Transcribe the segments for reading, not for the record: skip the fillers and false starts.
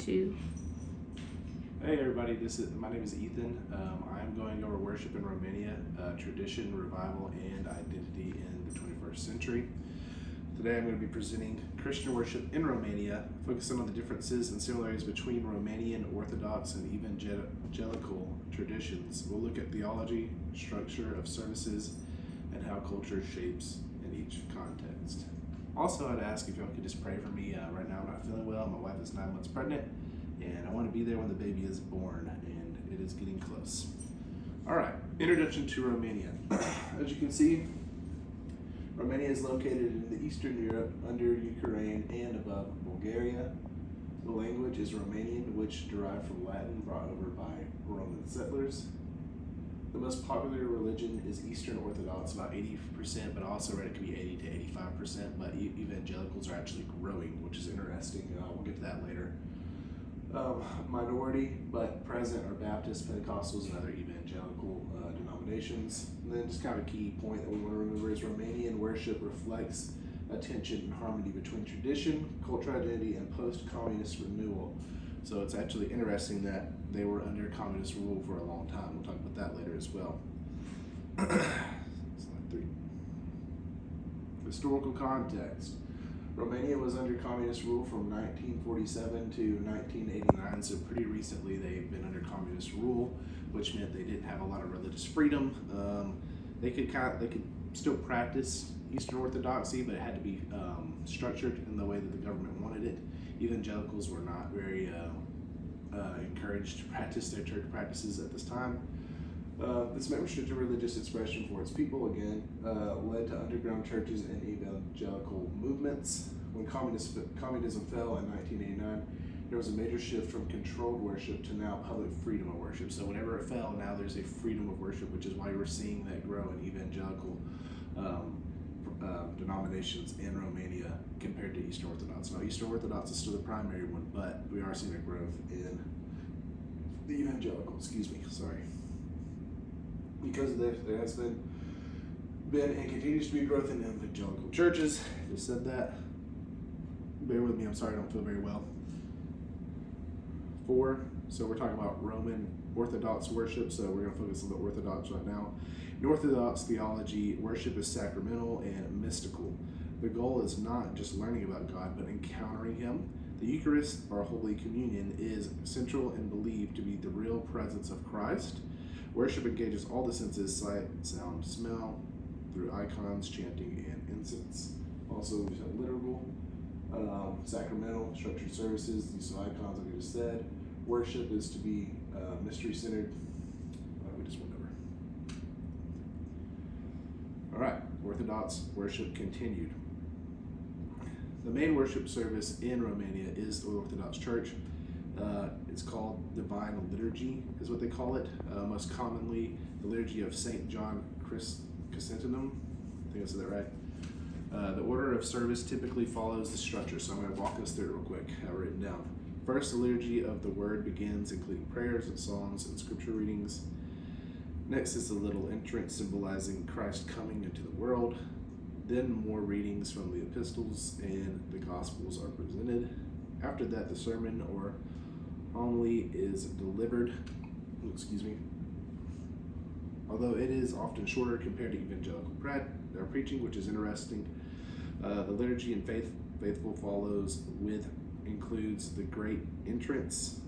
2. Hey everybody, my name is Ethan. I'm going over worship in Romania, tradition, revival, and identity in the 21st century. Today I'm going to be presenting Christian worship in Romania, focusing on the differences and similarities between Romanian Orthodox and evangelical traditions. We'll look at theology, structure of services, and how culture shapes in each context. Also, I'd ask if y'all could just pray for me. Right now I'm not feeling well. My wife is 9 months pregnant, and I want to be there when the baby is born, and it is getting close. All right, introduction to Romania. As you can see, Romania is located in the Eastern Europe under Ukraine and above Bulgaria. The language is Romanian, which derived from Latin brought over by Roman settlers. The most popular religion is Eastern Orthodox, about 80%, but I also read it could be 80 to 85%, but evangelicals are actually growing, which is interesting. We'll get to that later. Minority but present are Baptists, Pentecostals, and other evangelical denominations. And then just kind of a key point that we want to remember is Romanian worship reflects a tension and harmony between tradition, cultural identity, and post-communist renewal. So it's actually interesting that they were under communist rule for a long time. We'll talk about that later as well. Slide 3. Historical context. Romania was under communist rule from 1947 to 1989, so pretty recently they've been under communist rule, which meant they didn't have a lot of religious freedom. They could still practice Eastern Orthodoxy, but it had to be structured in the way that the government wanted it. Evangelicals were not very encouraged to practice their church practices at this time. This meant restricted religious expression for its people, again, led to underground churches and evangelical movements. When communism fell in 1989, there was a major shift from controlled worship to now public freedom of worship. So whenever it fell, now there's a freedom of worship, which is why we're seeing that grow in evangelical denominations in Romania compared to Eastern Orthodox. Now, Eastern Orthodox is still the primary one, but we are seeing a growth in the evangelical, Because of this, there has been and continues to be growth in evangelical churches. I just said that. Bear with me, I'm sorry, I don't feel very well. 4, so we're talking about Roman Orthodox worship, so we're going to focus on the Orthodox right now. In Orthodox theology, worship is sacramental and mystical. The goal is not just learning about God, but encountering Him. The Eucharist, or Holy Communion, is central and believed to be the real presence of Christ. Worship engages all the senses, sight, sound, smell, through icons, chanting, and incense. Also, we have liturgical, sacramental, structured services, use of icons, like I just said. Worship is to be mystery-centered. We just went over. All right, Orthodox worship continued. The main worship service in Romania is the Orthodox Church. It's called Divine Liturgy, is what they call it. Most commonly, the Liturgy of St. John Chrysostom. I think I said that right. The order of service typically follows the structure, so I'm going to walk us through it real quick. I have it written down. First, the Liturgy of the Word begins, including prayers and psalms and scripture readings. Next is the little entrance symbolizing Christ coming into the world. Then more readings from the epistles and the gospels are presented. After that, the sermon or homily is delivered. Although it is often shorter compared to evangelical preaching, which is interesting. The liturgy and faithful follows includes the great entrance,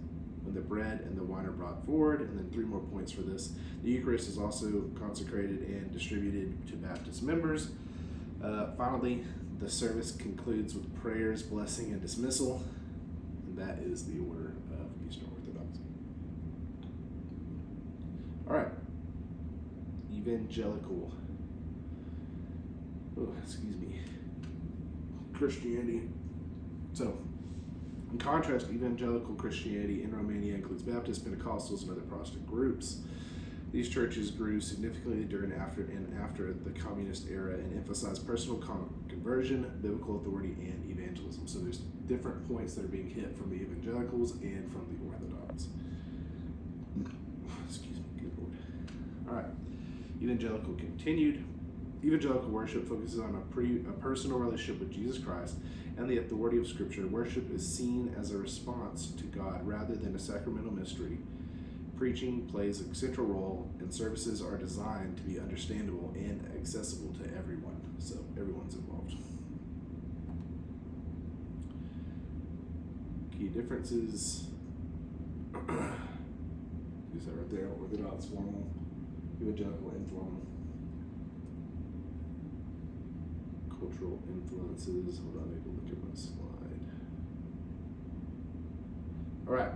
when the bread and the wine are brought forward, and then 3 more points for this. The Eucharist is also consecrated and distributed to Baptist members. Finally, the service concludes with prayers, blessing, and dismissal. And that is the order of Eastern Orthodoxy. All right. Evangelical. Christianity. So, in contrast, evangelical Christianity in Romania includes Baptists, Pentecostals, and other Protestant groups. These churches grew significantly during and after the communist era and emphasized personal conversion, biblical authority, and evangelism. So there's different points that are being hit from the evangelicals and from the Orthodox. Good Lord. All right. Evangelical continued. Evangelical worship focuses on a personal relationship with Jesus Christ and the authority of Scripture. Worship is seen as a response to God rather than a sacramental mystery. Preaching plays a central role, and services are designed to be understandable and accessible to everyone, so everyone's involved. Key differences. Use that right there. Orthodox, formal, evangelical, informal. Cultural influences. Hold on, maybe look at my slide. All right.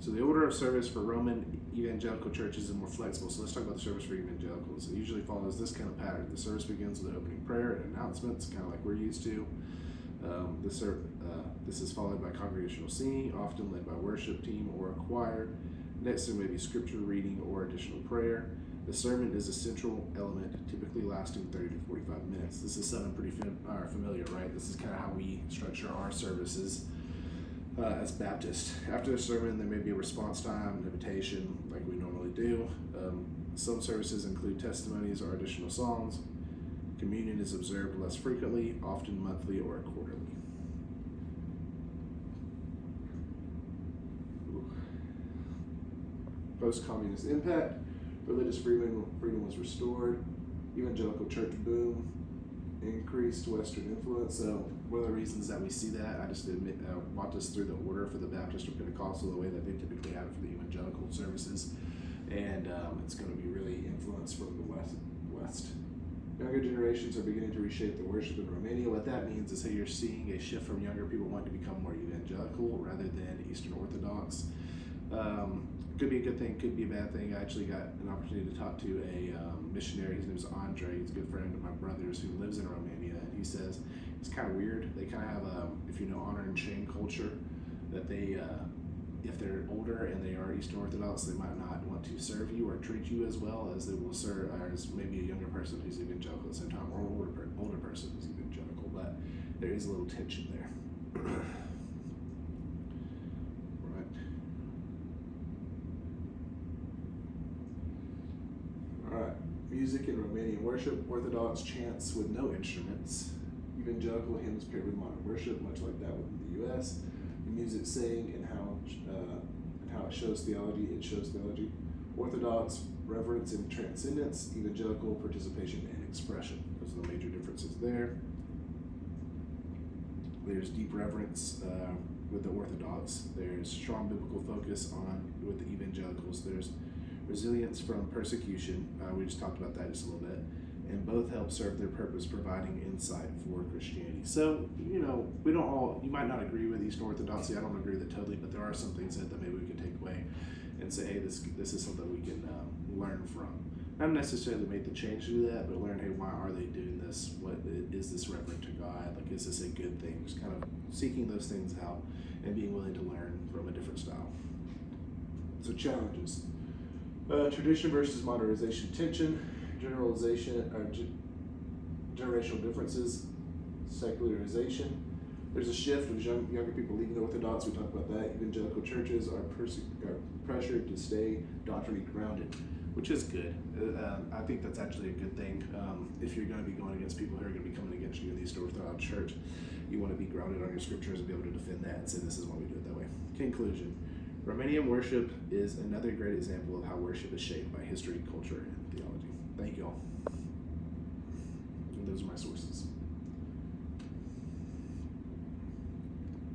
So the order of service for Roman evangelical churches is more flexible. So let's talk about the service for evangelicals. It usually follows this kind of pattern. The service begins with opening prayer and announcements, kind of like we're used to. This is followed by congregational singing, often led by worship team or a choir. Next, there may be scripture reading or additional prayer. The sermon is a central element, typically lasting 30 to 45 minutes. This is something pretty familiar, right? This is kind of how we structure our services as Baptists. After the sermon, there may be a response time, an invitation, like we normally do. Some services include testimonies or additional songs. Communion is observed less frequently, often monthly or quarterly. Post-communist impact. Religious freedom was restored. Evangelical church boom. Increased Western influence. So one of the reasons that we see that, I just walked us through the order for the Baptist or Pentecostal, the way that they typically have it for the evangelical services. And it's going to be really influenced from the West. Younger generations are beginning to reshape the worship in Romania. What that means is that you're seeing a shift from younger people wanting to become more evangelical rather than Eastern Orthodox. Could be a good thing, could be a bad thing. I actually got an opportunity to talk to a missionary. His name is Andre. He's a good friend of my brother's who lives in Romania, and he says it's kind of weird. They kind of have if you know, honor and shame culture, that they if they're older and they are Eastern Orthodox, they might not want to serve you or treat you as well as they will serve as maybe a younger person who's evangelical at the same time, or an older person who's evangelical. But there is a little tension there. Music in Romanian worship. Orthodox chants with no instruments. Evangelical hymns paired with modern worship, much like that within the U.S. The music saying and how it shows theology. It shows theology. Orthodox reverence and transcendence. Evangelical participation and expression. Those are the major differences there. There's deep reverence with the Orthodox. There's strong biblical focus with the evangelicals. There's resilience from persecution. We just talked about that just a little bit. And both help serve their purpose, providing insight for Christianity. So, you know, you might not agree with Eastern Orthodoxy. I don't agree with it totally, but there are some things that maybe we can take away and say, hey, this is something we can learn from. Not necessarily make the change to do that, but learn, hey, why are they doing this? What is this reverent to God? Like, is this a good thing? Just kind of seeking those things out and being willing to learn from a different style. So challenges. Tradition versus modernization tension, generalization or generational differences, secularization. There's a shift of younger people leaving the Orthodox. We talked about that. Evangelical churches are pressured to stay doctrinally grounded, which is good. I think that's actually a good thing. If you're going to be going against people who are going to be coming against you in the Eastern Orthodox Church, you want to be grounded on your scriptures and be able to defend that and say this is why we do it that way. Conclusion. Romanian worship is another great example of how worship is shaped by history, culture, and theology. Thank you all. And those are my sources.